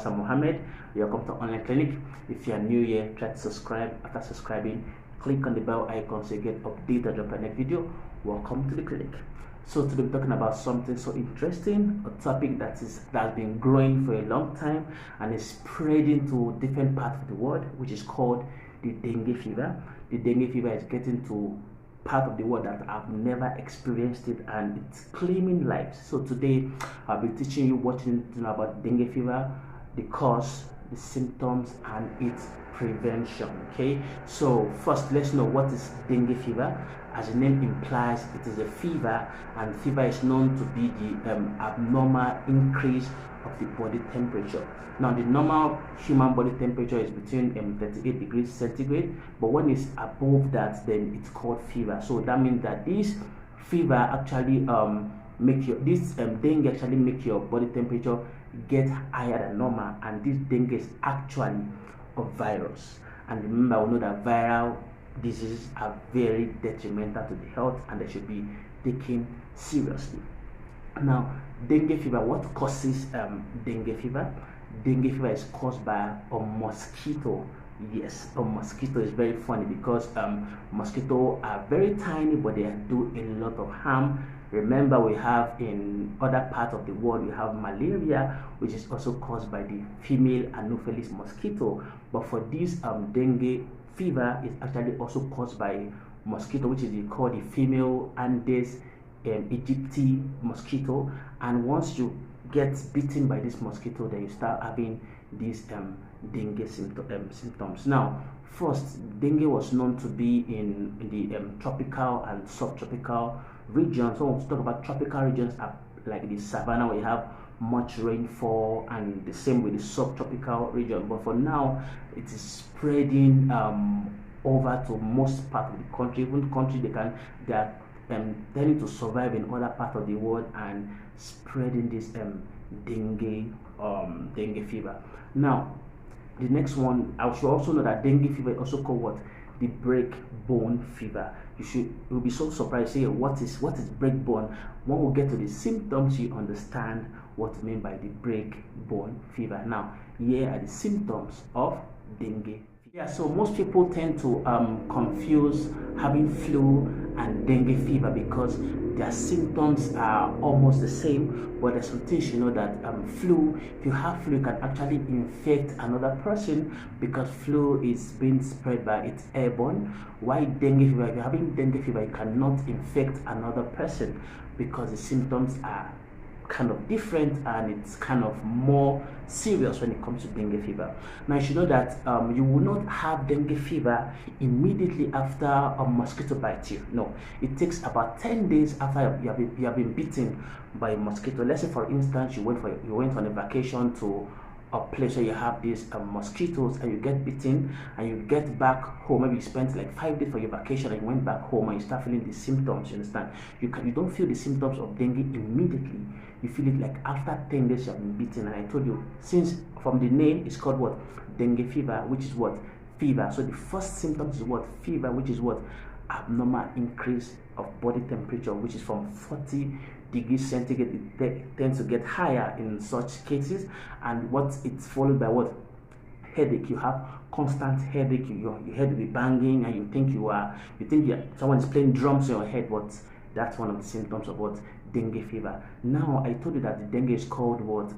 Hassan Mohammed. Welcome to Online Clinic. If you are new here, try to subscribe. After subscribing, click on the bell icon so you get updated on the next video. Welcome to the clinic. So today we're talking about something so interesting, a topic that's been growing for a long time and is spreading to different parts of the world, which is called the dengue fever. The dengue fever is getting to part of the world that I've never experienced it, and it's claiming lives. So today I'll be teaching you what you need to know about dengue fever, the cause, the symptoms, and its prevention. Okay, so first let's know what is dengue fever. As the name implies, it is a fever, and fever is known to be the abnormal increase of the body temperature. Now, the normal human body temperature is between 38 degrees centigrade, but when it's above that, then it's called fever. So that means that this fever actually dengue actually make your body temperature get higher than normal, and this dengue is actually a virus. And remember, we know that viral diseases are very detrimental to the health and they should be taken seriously. Now, dengue fever, what causes dengue fever? Dengue fever is caused by a mosquito. Yes, a mosquito is very funny because mosquitoes are very tiny, but they do a lot of harm. Remember, we have in other parts of the world, we have malaria, which is also caused by the female Anopheles mosquito. But for this dengue fever is actually also caused by mosquito, which is called the female Andes aegypti mosquito. And once you get bitten by this mosquito, then you start having these dengue symptoms. Now, first, dengue was known to be in the tropical and subtropical regions. So when we talk about tropical regions, like the savannah, where you have much rainfall, and the same with the subtropical region. But for now, it is spreading over to most parts of the country. Even countries they are tending to survive in other parts of the world and spreading this dengue fever. Now, the next one, I should also know that dengue fever is also called what? The break bone fever. You'll be so surprised. Say, what is break bone? When we get to the symptoms, you understand what I mean by the break bone fever. Now, here are the symptoms of dengue. Yeah, so most people tend to confuse having flu and dengue fever because their symptoms are almost the same. But there's some things you know that flu, if you have flu, you can actually infect another person because flu is being spread by its airborne. Why dengue fever? If you're having dengue fever, you cannot infect another person because the symptoms are kind of different and it's kind of more serious when it comes to dengue fever. Now, you should know that you will not have dengue fever immediately after a mosquito bites you. No, it takes about 10 days after you have been bitten by a mosquito. Let's say, for instance, you went on a vacation to a place where you have these mosquitoes, and you get bitten, and you get back home. Maybe you spent like 5 days for your vacation and you went back home and you start feeling the symptoms. You understand? You don't feel the symptoms of dengue immediately. You feel it like after 10 days you have been bitten. And I told you, since from the name it's called what? Dengue fever, which is what? Fever. So the first symptoms is what? Fever, which is what? Abnormal increase of body temperature, which is from 40 degrees centigrade. It tends to get higher in such cases. And what it's followed by what? Headache. You have constant headache. Your head will be banging, and you think someone is playing drums in your head. But that's one of the symptoms of what? Dengue fever. Now, I told you that the dengue is called what?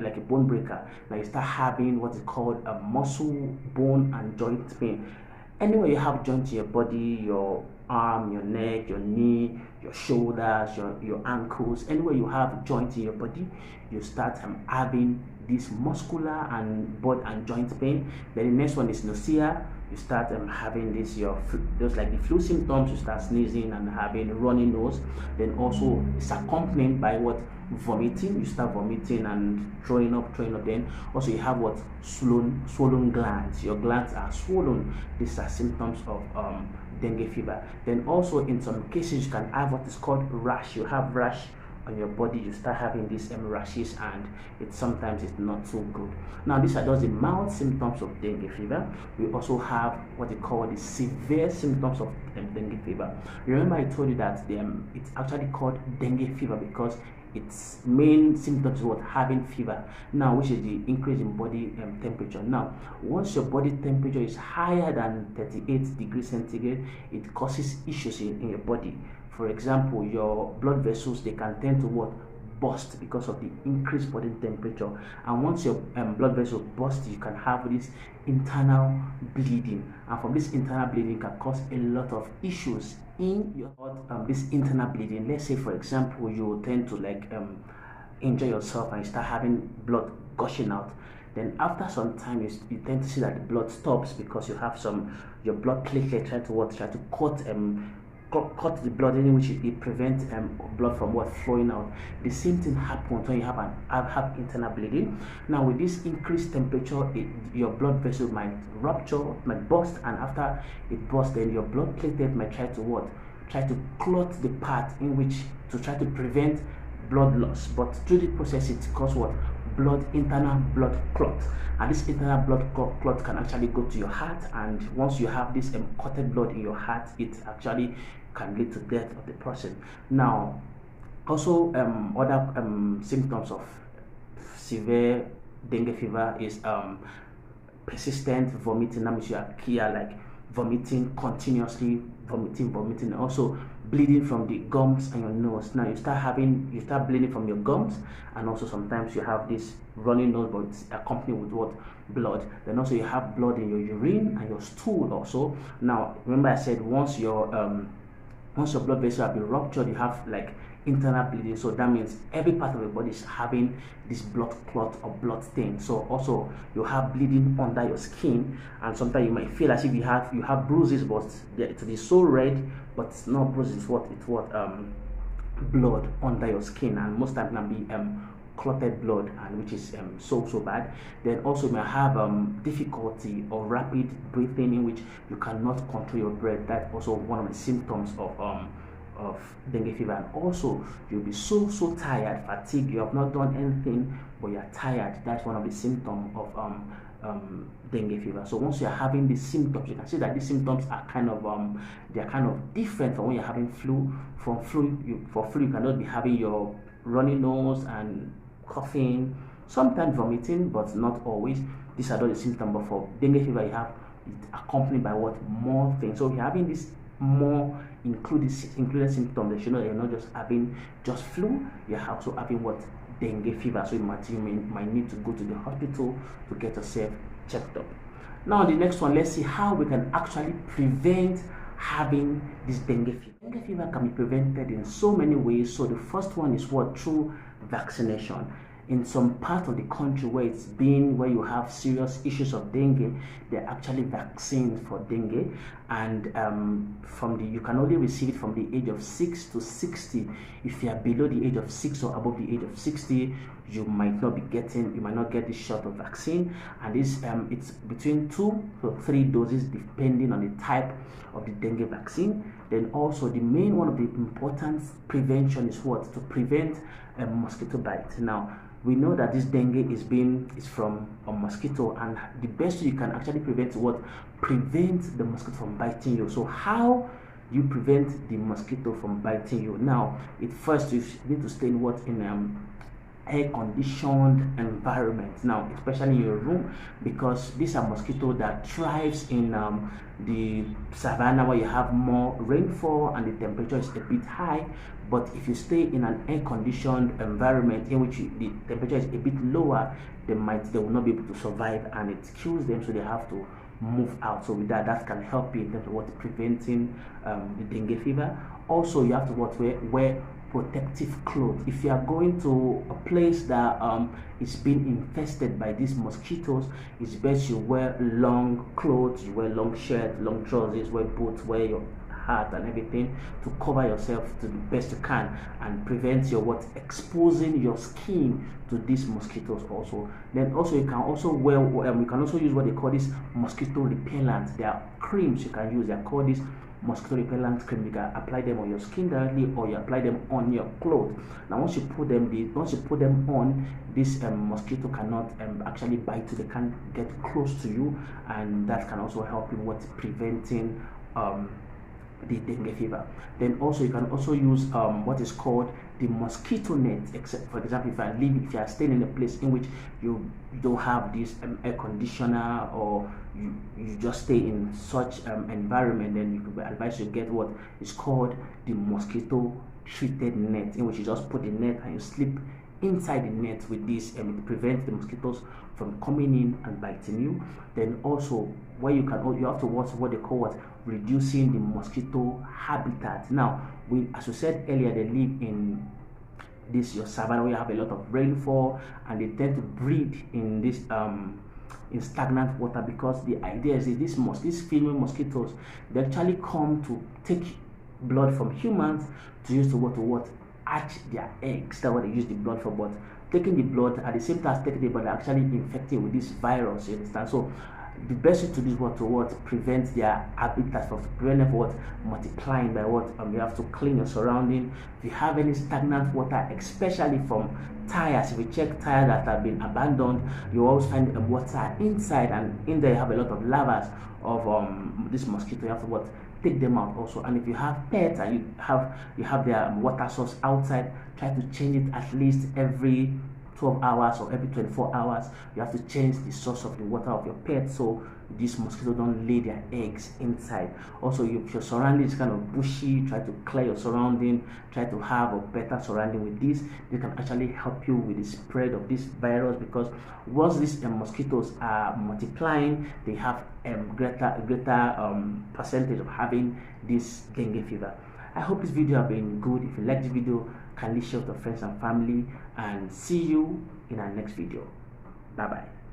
Like a bone breaker. Now you start having what is called a muscle, bone, and joint pain. Anywhere you have joints in your body, your arm, your neck, your knee, your shoulders, your ankles, anywhere you have joints in your body, you start having this muscular and body and joint pain. Then the next one is nausea. You start having those like the flu symptoms. You start sneezing and having a runny nose. Then also it's accompanied by what? Vomiting. You start vomiting and throwing up. Then also you have what? Swollen glands. Your glands are swollen. These are symptoms of dengue fever. Then also in some cases you can have what is called rash. You have rash on your body. You start having these rashes, and sometimes it's not so good. Now, these are just the mild symptoms of dengue fever. We also have what they call the severe symptoms of dengue fever. Remember, I told you that it's actually called dengue fever because its main symptoms is what? Having fever. Now, which is the increase in body temperature. Now, once your body temperature is higher than 38 degrees centigrade, it causes issues in your body. For example, your blood vessels, they can tend to what? Burst because of the increased body temperature. And once your blood vessel bursts, you can have this internal bleeding, and from this internal bleeding can cause a lot of issues in your this internal bleeding. Let's say, for example, you tend to like injure yourself and you start having blood gushing out. Then after some time, you tend to see that the blood stops because you have your blood platelet try to cut the blood, in which it prevents blood from flowing out. The same thing happens when you have internal bleeding. Now, with this increased temperature, your blood vessel might rupture, might burst, and after it bursts, then your blood platelet might try to clot the part in which to try to prevent blood loss. But through the process, it causes internal blood clot, and this internal blood clot can actually go to your heart, and once you have this clotted blood in your heart, it actually can lead to death of the person. Now, also other symptoms of severe dengue fever is persistent vomiting. That means you are here like vomiting continuously, vomiting, also bleeding from the gums and your nose. Now you start bleeding from your gums, and also sometimes you have this running nose, but it's accompanied with what? Blood. Then also you have blood in your urine and your stool also. Now remember I said once your blood vessels have been ruptured, you have like internal bleeding. So that means every part of your body is having this blood clot or blood stain. So also you have bleeding under your skin, and sometimes you might feel as if you have bruises, but it is so red, but it's not bruises. It's blood under your skin, and most times it can be clotted blood, and which is so bad. Then also you may have difficulty or rapid breathing, in which you cannot control your breath. That's also one of the symptoms of dengue fever. And also you'll be so tired, fatigued. You have not done anything, but you're tired. That's one of the symptoms of dengue fever. So once you're having these symptoms, you can see that these symptoms are kind of different from when you're having flu. For flu, you cannot be having your runny nose and coughing, sometimes vomiting, but not always. These are not the symptoms. But for dengue fever, you have it accompanied by more things. So you're having this more included symptoms. That you're not just having just flu, you're also having dengue fever. So you might need to go to the hospital to get yourself checked up. Now the next one, let's see how we can actually prevent having this dengue fever. Dengue fever can be prevented in so many ways. So the first one is through vaccination. In some part of the country where you have serious issues of dengue, there are actually vaccines for dengue, and you can only receive it from the age of 6 to 60. If you are below the age of 6 or above the age of 60, you might not get this shot of vaccine, and this it's between 2 to 3 doses depending on the type of the dengue vaccine. Then also one of the important prevention is to prevent a mosquito bite. Now we know that this dengue is from a mosquito, and the best way you can actually prevent the mosquito from biting you. So how you prevent the mosquito from biting you? Now, first you need to stay in air-conditioned environment. Now, especially in your room, because these are mosquitoes that thrives in the savannah where you have more rainfall and the temperature is a bit high. But if you stay in an air-conditioned environment in which the temperature is a bit lower, they will not be able to survive, and it kills them, so they have to move out. So with that can help you in terms of preventing the dengue fever. Also, you have to wear protective clothes. If you are going to a place that is being infested by these mosquitoes, it's best you wear long clothes, you wear long shirt, long trousers, wear boots, wear your hat and everything to cover yourself to the best you can, and prevent your exposing your skin to these mosquitoes also. Then also you can also use what they call this mosquito repellent. There are creams you can use. They are called this mosquito repellent cream. You can apply them on your skin directly, or you apply them on your clothes. Now once you put them on, this mosquito cannot actually bite you. They can't get close to you, and that can also help you with preventing the dengue fever. Then also you can also use what is called the mosquito net. Except for example, if you are staying in a place in which you don't have this air conditioner, or you just stay in such environment, then you could be advised to get what is called the mosquito treated net, in which you just put the net and you sleep inside the net with this, and it prevents the mosquitoes from coming in and biting you. Then also where you have to watch what they call reducing the mosquito habitat. Now, as we said earlier, they live in this your savanna where you have a lot of rainfall, and they tend to breed in this in stagnant water, because the idea is that these female mosquitoes, they actually come to take blood from humans to use to hatch their eggs. That's what they use the blood for. But taking the blood at the same time as taking the blood, actually infected with this virus, you understand? So the best way to do is prevent their habitat, from prevent them from multiplying by you have to clean your surrounding. If you have any stagnant water, especially from tires, if you check tires that have been abandoned, you always find water inside, and in there you have a lot of larvae of this mosquito. You have to take them out also. And if you have pets and you have their water source outside, try to change it at least every 12 hours or every 24 hours. You have to change the source of the water of your pet, so these mosquitoes don't lay their eggs inside. Also, if your surrounding is kind of bushy, try to clear your surrounding, try to have a better surrounding with this. They can actually help you with the spread of this virus, because once these mosquitoes are multiplying, they have a greater percentage of having this dengue fever. I hope this video has been good. If you like this video, kindly share with your friends and family, and see you in our next video. Bye bye.